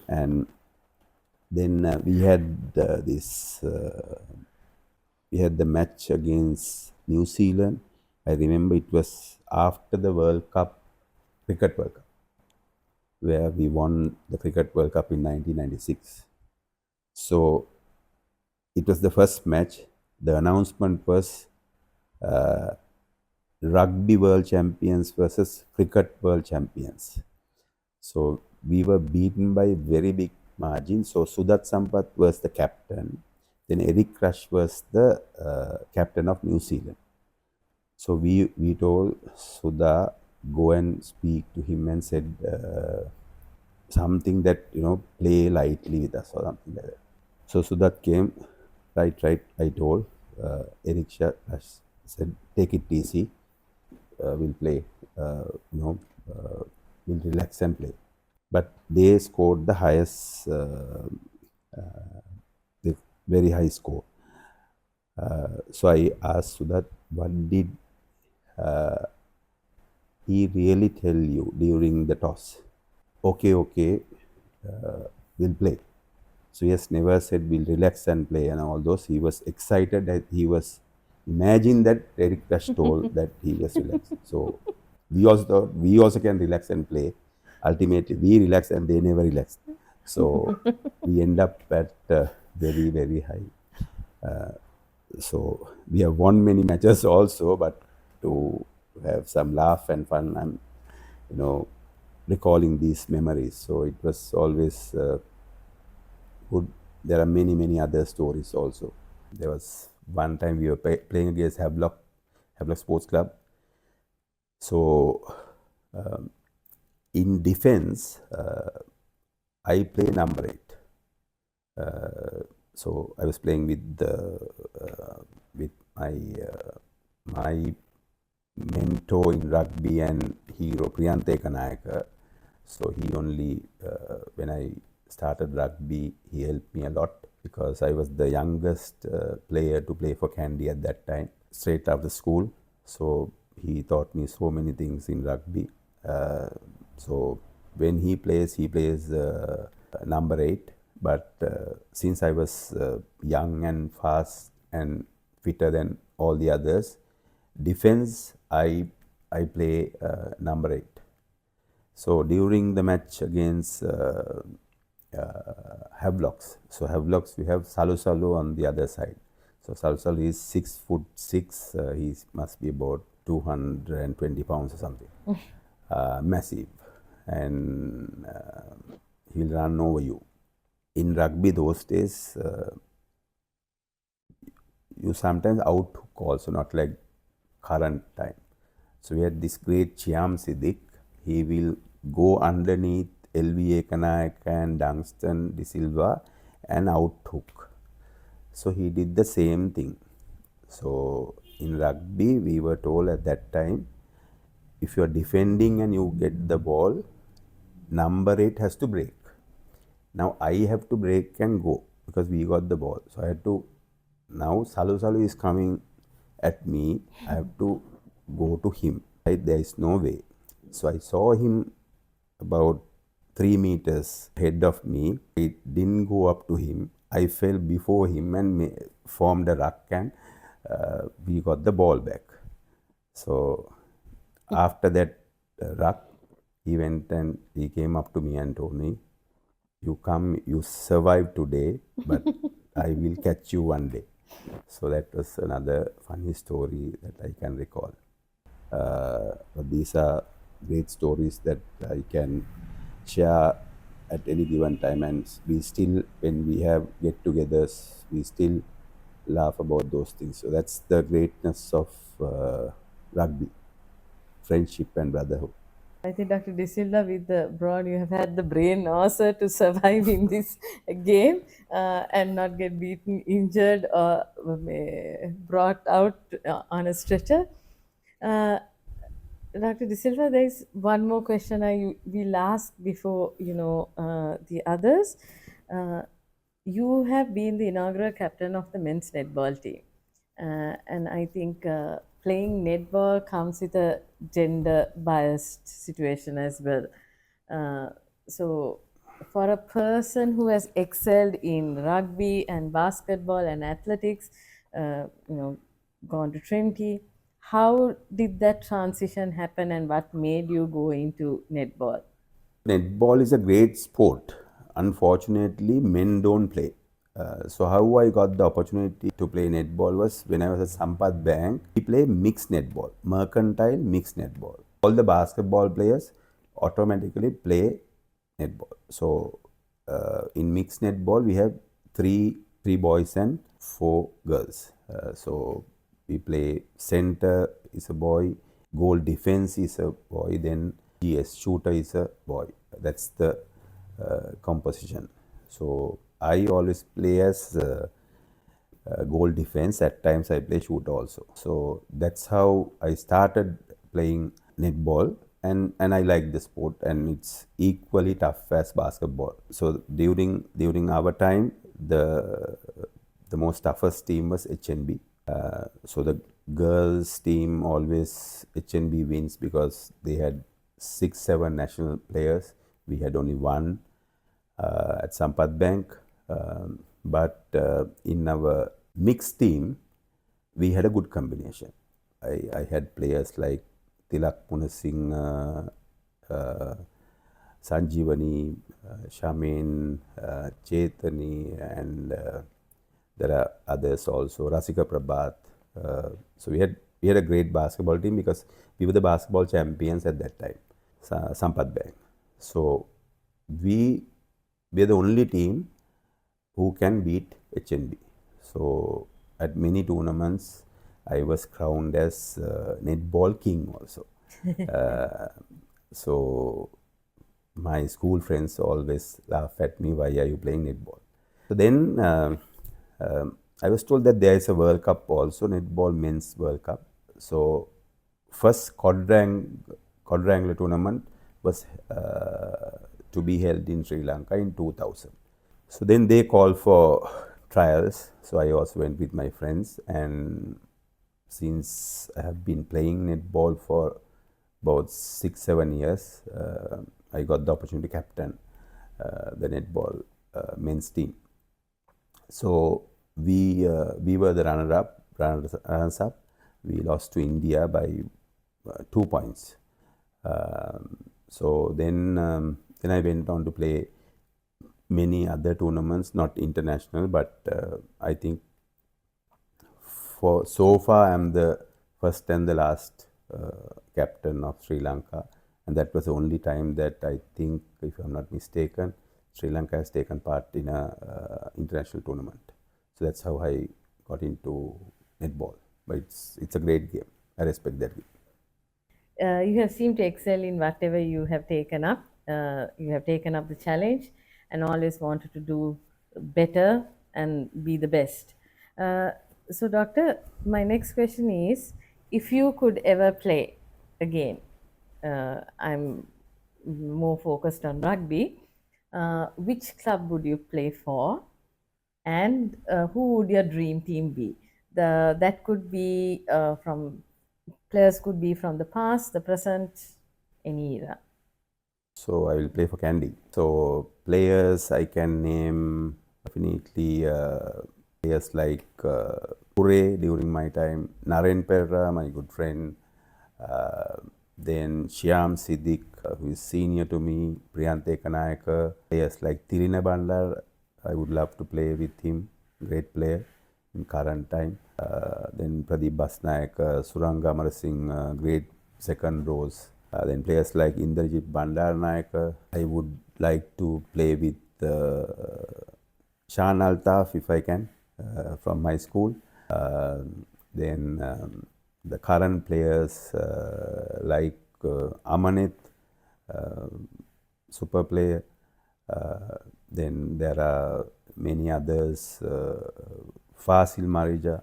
And then we had we had the match against New Zealand. I remember it was after the World Cup, Cricket World Cup, where we won the Cricket World Cup in 1996. So it was the first match. The announcement was Rugby World Champions versus Cricket World Champions. So we were beaten by very big margin. So Sudath Sampath was the captain. Then Eric Rush was the captain of New Zealand. So we told Sudha, go and speak to him, and said something that, play lightly with us or something like that. So Sudath came, right, I told. Eric Rush said, "Take it easy, we'll play, we'll relax and play." But they scored the highest, the very high score. So I asked Sudath, "What did he really tell you during the toss?" Okay, we'll play. So he has never said we'll relax and play and all those. He was excited that he was, imagine that Eric Rush told that he was relaxed. So we also thought we also can relax and play. Ultimately, we relaxed and they never relaxed. So we end up at very, very high. So we have won many matches also, but to have some laugh and fun. I'm, recalling these memories. So it was always good. There are many other stories also. There was one time we were playing against Havelock Sports Club. So in defense, I play number 8. So I was playing with my mentor in rugby and hero Priyante Kanayaka. So he only, when I started rugby, he helped me a lot because I was the youngest player to play for Kandy at that time, straight after school. So he taught me so many things in rugby. So when he plays number 8. But since I was young and fast and fitter than all the others, defense, I play number 8. So during the match against Havelocks, so Havelocks we have Salu Salu on the other side. So Salu Salu is 6'6". He must be about 220 pounds or something. Massive, and he'll run over you. In rugby those days, you sometimes out-hook also, not like current time. So we had this great Chiam Siddiq. He will go underneath LVA Kanayaka and Duminda de Silva and out-hook. So he did the same thing. So in rugby, we were told at that time, if you are defending and you get the ball, number 8 has to break. Now I have to break and go because we got the ball. So I had to, now Salu Salu is coming at me, I have to go to him. Right? There is no way. So I saw him about 3 meters ahead of me. It didn't go up to him. I fell before him and formed a ruck, and we got the ball back. So after that ruck, he went and he came up to me and told me, you survived today, but I will catch you one day. So that was another funny story that I can recall. But these are great stories that I can share at any given time, and we still, when we have get-togethers, we still laugh about those things. So that's the greatness of rugby, friendship and brotherhood. I think Dr. De Silva, with the broad, you have had the brain also to survive in this game and not get beaten, injured, or brought out on a stretcher. Dr. De Silva, there is one more question I will ask before the others. You have been the inaugural captain of the men's netball team, and I think playing netball comes with a gender biased situation as well. So for a person who has excelled in rugby and basketball and athletics, gone to Trinity, how did that transition happen and what made you go into netball? Netball is a great sport. Unfortunately, men don't play. So how I got the opportunity to play netball was when I was at Sampath Bank. We play mixed netball, mercantile mixed netball. All the basketball players automatically play netball. So in mixed netball, we have three boys and 4 girls. So we play center is a boy, goal defense is a boy, then GS shooter is a boy. That's the composition. So I always play as goal defense. At times I play shooter also. So that's how I started playing netball, and I like the sport, and it's equally tough as basketball. So during our time, the most toughest team was HNB. So the girls team always HNB wins because they had 6-7 national players. We had only 1 at Sampath Bank. But in our mixed team, we had a good combination. I had players like Tilak Punasinghe, Sanjeevani, Shamin, Chetani, and there are others also, Rasika Prabhat. So we we had a great basketball team because we were the basketball champions at that time, Sampath Bank. So we are the only team who can beat HNB. So at many tournaments, I was crowned as netball king also. So my school friends always laugh at me, why are you playing netball? So then I was told that there is a World Cup also, netball men's World Cup. So first quadrangle tournament was to be held in Sri Lanka in 2000. So then they called for trials. So I also went with my friends, and since I have been playing netball for about 6-7 years, I got the opportunity to captain the netball men's team. So we were the runners up. We lost to India by 2 points. So then I went on to play many other tournaments, not international, but I think for so far I'm the first and the last captain of Sri Lanka, and that was the only time that I think, if I'm not mistaken, Sri Lanka has taken part in a international tournament. So that's how I got into netball. But it's a great game. I respect that game. You have seemed to excel in whatever you have taken up. You have taken up the challenge and always wanted to do better and be the best. So, Doctor, my next question is, if you could ever play again, I'm more focused on rugby, which club would you play for, and who would your dream team be? That could be from players, could be from the past, the present, any era. So I will play for Kandy. So players I can name definitely players like Pure during my time, Naren Perra, my good friend, then Shyam Siddiq, who is senior to me, Priyante Kanayaka, players like Tirina Bandar, I would love to play with him, great player in current time. Then Pradeep Basnayaka, Suranga Amarasinghe, great second rows. Then players like Indrajit Bandaranaike. I would like to play with Shan Altaf if I can, from my school. Then the current players like Amanit, super player. Then there are many others. Fasil Marija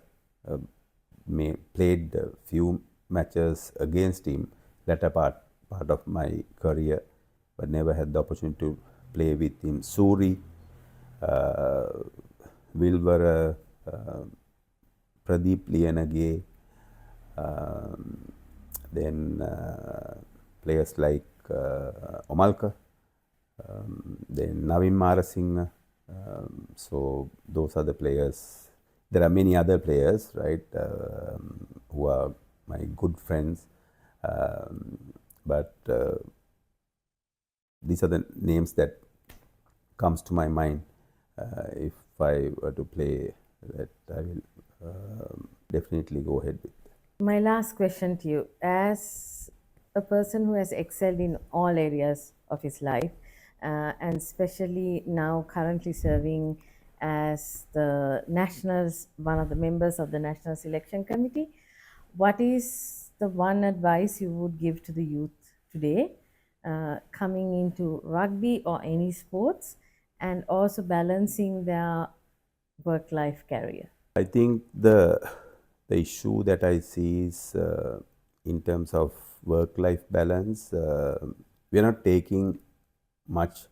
played a few matches against him latter part of my career, but never had the opportunity to play with him. Suri, Wilbur, Pradeep Lianage, then players like Omalka, then Navin Marasinghe. So those are the players. There are many other players, right, who are my good friends. But these are the names that comes to my mind. If I were to play, that I will definitely go ahead with. My last question to you, as a person who has excelled in all areas of his life, and especially now currently serving as the nationals, one of the members of the National Selection Committee, what is the one advice you would give to the youth today coming into rugby or any sports, and also balancing their work-life career? I think the issue that I see is in terms of work-life balance, we are not taking much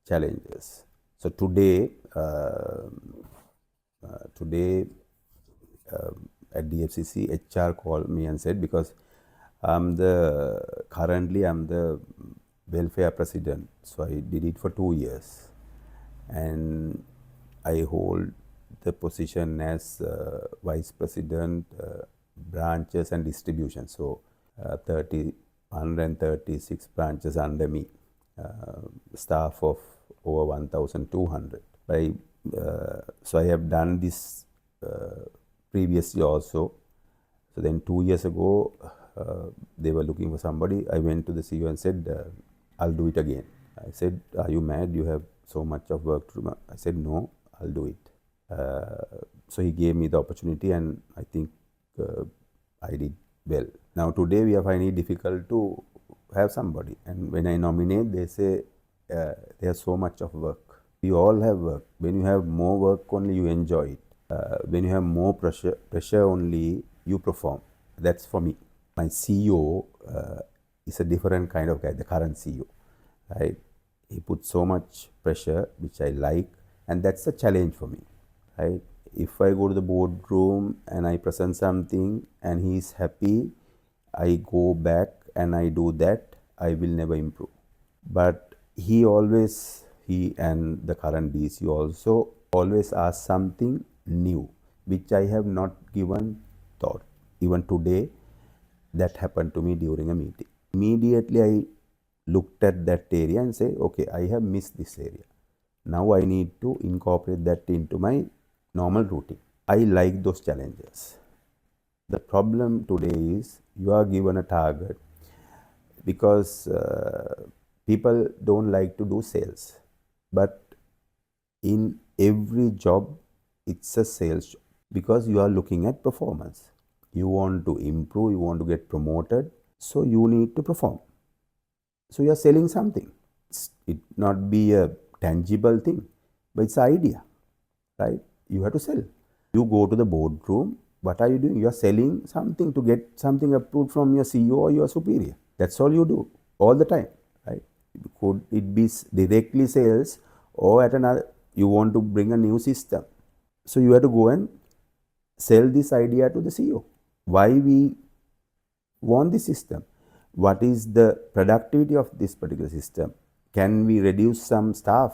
challenges. So today at DFCC, HR called me and said, because currently I'm the welfare president, so I did it for 2 years, and I hold the position as vice president, branches and distribution. So 136 branches under me, staff of over 1,200. So I have done this previously also. So then 2 years ago, they were looking for somebody. I went to the CEO and said, I'll do it again. I said, are you mad? You have so much of work to do. I said, no, I'll do it. So he gave me the opportunity, and I think I did well. Now today we are finding it difficult to have somebody, and when I nominate, they say there's so much of work. We all have work. When you have more work, only you enjoy it. When you have more pressure only you perform. That's for me. My CEO is a different kind of guy, the current CEO, right? He puts so much pressure, which I like, and that's a challenge for me, right? If I go to the boardroom and I present something and he's happy, I go back and I do that, I will never improve. But he and the current DC also always ask something new, which I have not given thought. Even today, that happened to me during a meeting. Immediately I looked at that area and say, okay, I have missed this area. Now I need to incorporate that into my normal routine. I like those challenges. The problem today is you are given a target because people don't like to do sales. But in every job, it's a sales job because you are looking at performance. You want to improve, you want to get promoted, so you need to perform. So you are selling something. It not be a tangible thing, but it's an idea, right? You have to sell. You go to the boardroom, what are you doing? You are selling something to get something approved from your CEO or your superior. That's all you do all the time, right? Could it be directly sales or at another, you want to bring a new system. So you have to go and sell this idea to the CEO. Why we want this system? What is the productivity of this particular system? Can we reduce some staff?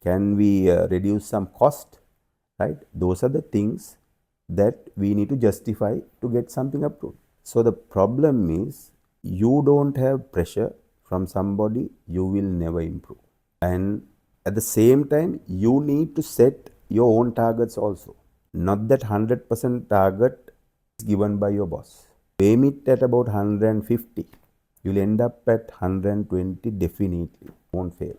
Can we reduce some cost? Right? Those are the things that we need to justify to get something approved. So the problem is you don't have pressure from somebody, you will never improve. And at the same time, you need to set your own targets also. Not that 100% target is given by your boss. Aim it at about 150. You'll end up at 120 definitely. Won't fail,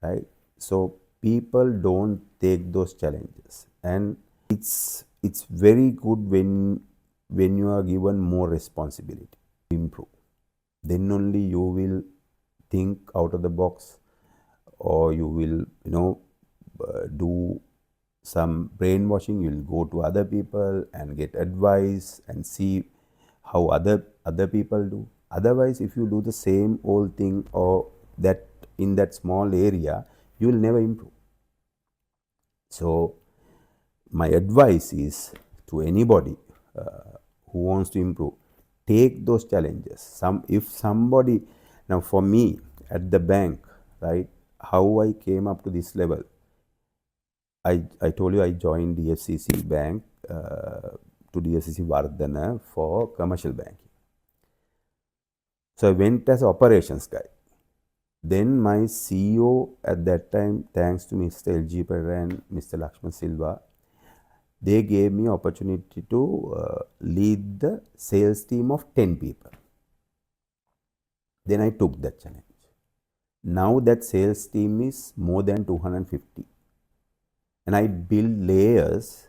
right? So people don't take those challenges, and it's very good when you are given more responsibility to improve. Then only you will think out of the box, or you will do some brainwashing. You'll go to other people and get advice and see how other people do. Otherwise, if you do the same old thing or that in that small area, you will never improve. So my advice is to anybody who wants to improve, take those challenges. If somebody, now for me at the bank, right, how I came up to this level, I told you I joined DFCC Bank to DFCC Vardhana for commercial banking. So I went as operations guy. Then my CEO at that time, thanks to Mr. LG Pereira and Mr. Lakshman Silva, they gave me opportunity to lead the sales team of 10 people. Then I took that challenge. Now that sales team is more than 250. And I build layers,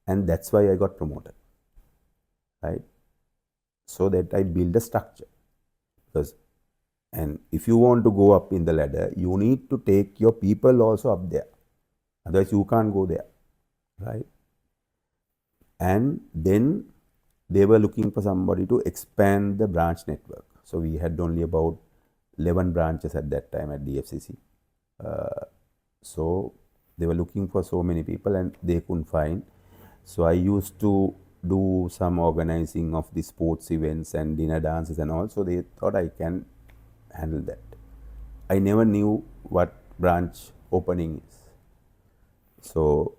and that's why I got promoted, right? So that I build a structure. And if you want to go up in the ladder, you need to take your people also up there. Otherwise, you can't go there, right? And then they were looking for somebody to expand the branch network. So we had only about 11 branches at that time at DFCC. So they were looking for so many people and they couldn't find. So I used to do some organizing of the sports events and dinner dances and all. So they thought I can handle that. I never knew what branch opening is. So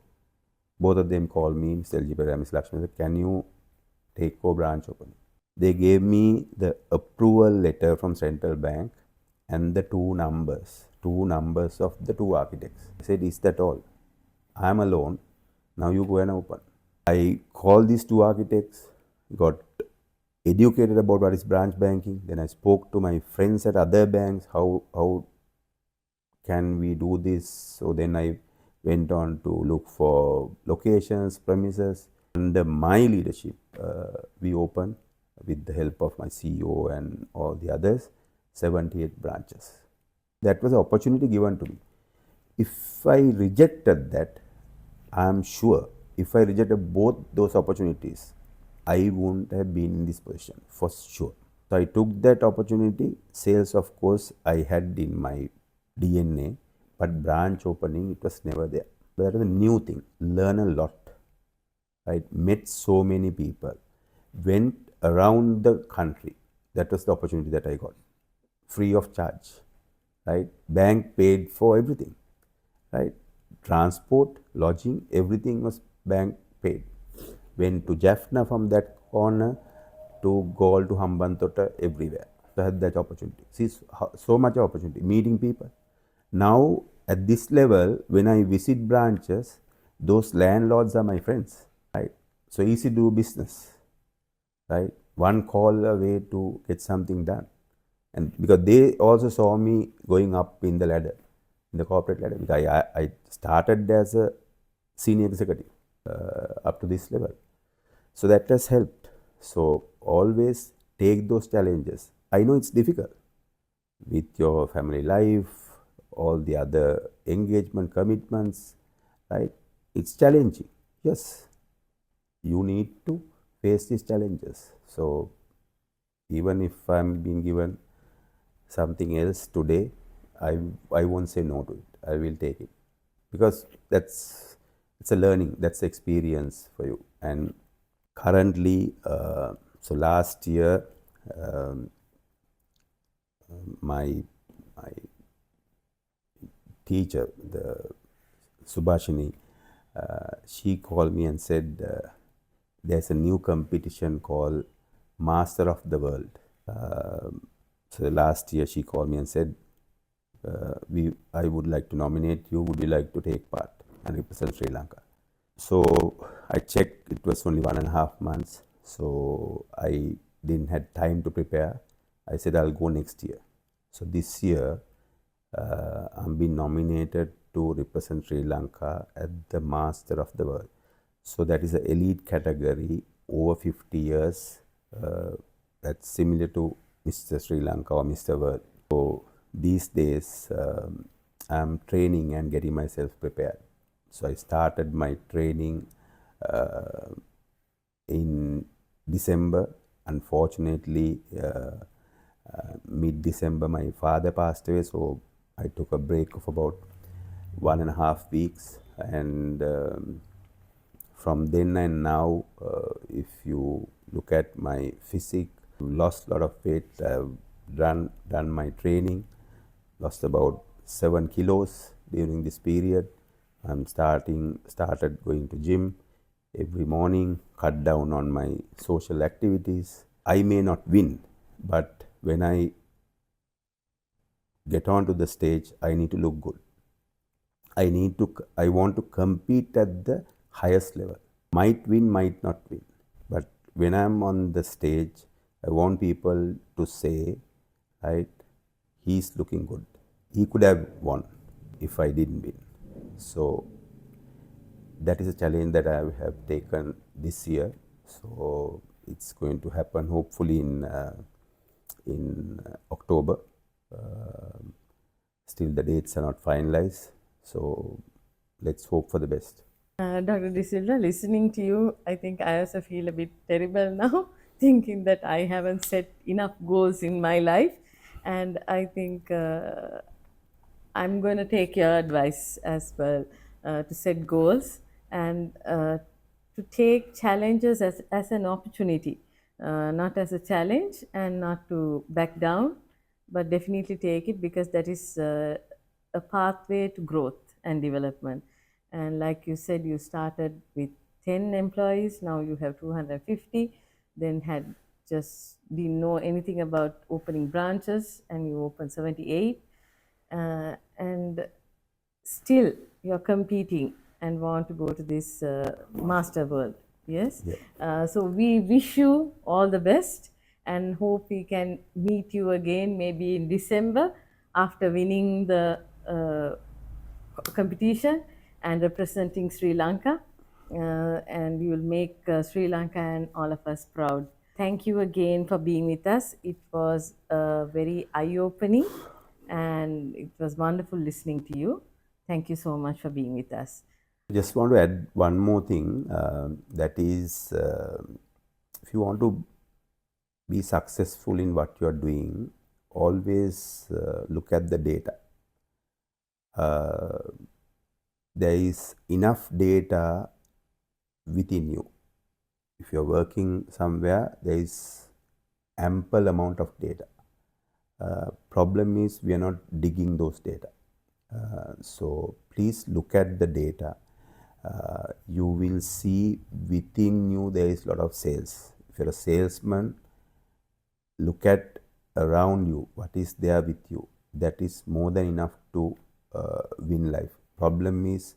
both of them called me, Mr. LG Pereira, Mr. Lakshman, said, can you take over branch opening? They gave me the approval letter from Central Bank and the two numbers of the two architects. I said, is that all? I am alone. Now you go and open. I called these two architects. got educated about what is branch banking. Then I spoke to my friends at other banks, how can we do this? So then I went on to look for locations, premises. Under my leadership, we opened, with the help of my CEO and all the others, 78 branches. That was an opportunity given to me. If I rejected that, I am sure if I rejected both those opportunities, I wouldn't have been in this position for sure. So I took that opportunity. Sales, of course, I had in my DNA, but branch opening, it was never there. That was a new thing. Learn a lot. Right? Met so many people. Went around the country. That was the opportunity that I got. Free of charge. Right? Bank paid for everything. Right? Transport, lodging, everything was bank paid. Went to Jaffna from that corner to Galle to Hambantota, everywhere. So I had that opportunity. See, so much opportunity, meeting people. Now, at this level, when I visit branches, those landlords are my friends, right? So easy to do business, right? One call away to get something done. And because they also saw me going up in the ladder, in the corporate ladder, because I started as a senior executive up to this level. So that has helped. So always take those challenges. I know it's difficult with your family life, all the other engagement commitments, right? It's challenging. Yes, you need to face these challenges. So even if I'm being given something else today, I won't say no to it. I will take it, because it's a learning, that's experience for you. And currently, so last year, my teacher, the Subhashini, she called me and said, there's a new competition called Master of the World. So last year she called me and said, I would like to nominate you. Would you like to take part and represent Sri Lanka? So I checked, it was only 1.5 months. So I didn't have time to prepare. I said, I'll go next year. So this year, I'm being nominated to represent Sri Lanka at the Master of the World. So that is an elite category, over 50 years. That's similar to Mr. Sri Lanka or Mr. World. So these days, I'm training and getting myself prepared. So I started my training in December. Unfortunately, mid-December, my father passed away, so I took a break of about 1.5 weeks. And from then and now, if you look at my physique, lost a lot of weight. I've done my training, lost about 7 kilos during this period. I'm started going to gym every morning, cut down on my social activities. I may not win, but when I get onto the stage, I need to look good. I want to compete at the highest level. Might win, might not win. But when I'm on the stage, I want people to say, right, he's looking good. He could have won if I didn't win. So that is a challenge that I have taken this year. So it's going to happen hopefully in October. Still the dates are not finalized. So let's hope for the best. Dr. De Silva, listening to you, I think I also feel a bit terrible now, thinking that I haven't set enough goals in my life. And I think I'm going to take your advice as well, to set goals and to take challenges as an opportunity, not as a challenge, and not to back down, but definitely take it, because that is a pathway to growth and development. And like you said, you started with 10 employees, now you have 250, then had just didn't know anything about opening branches, and you opened 78. And still you're competing and want to go to this master world. Yes. Yeah. So we wish you all the best and hope we can meet you again maybe in December after winning the competition and representing Sri Lanka. And you will make Sri Lanka and all of us proud. Thank you again for being with us. It was very eye opening and it was wonderful listening to you. Thank you so much for being with us. Just want to add one more thing, that is, if you want to be successful in what you are doing, always look at the data. There is enough data within you. If you're working somewhere, there is ample amount of data. Problem is we are not digging those data. So please look at the data. You will see within you there is a lot of sales. If you're a salesman, look at around you what is there with you. That is more than enough to win life. Problem is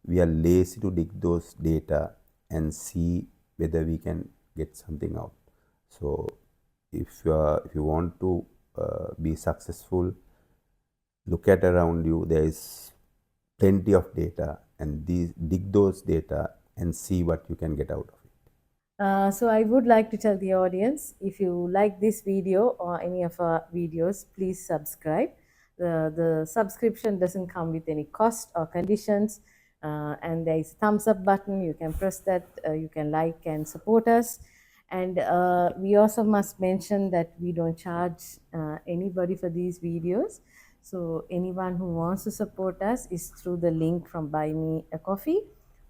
we are lazy to dig those data and see whether we can get something out. So if you want to be successful, look at around you. There is plenty of data, and dig those data and see what you can get out of it. So I would like to tell the audience, if you like this video or any of our videos, please subscribe. The subscription doesn't come with any cost or conditions, and there is a thumbs up button. You can press that, you can like and support us. And we also must mention that we don't charge anybody for these videos. So anyone who wants to support us is through the link from Buy Me a Coffee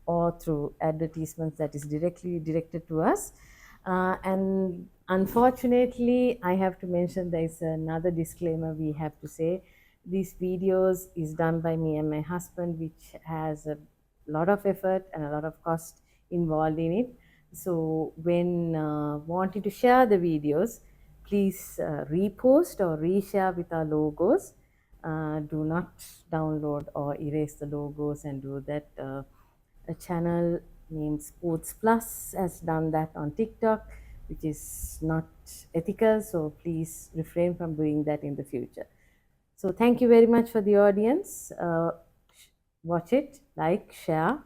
or through advertisements that is directly directed to us. And unfortunately, I have to mention there is another disclaimer we have to say. These videos is done by me and my husband, which has a lot of effort and a lot of cost involved in it. So when wanting to share the videos, please repost or reshare with our logos. Do not download or erase the logos and do that. A channel named Sports Plus has done that on TikTok, which is not ethical. So please refrain from doing that in the future. So thank you very much for the audience. Watch it, like, share,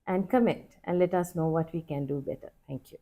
and comment, and let us know what we can do better. Thank you.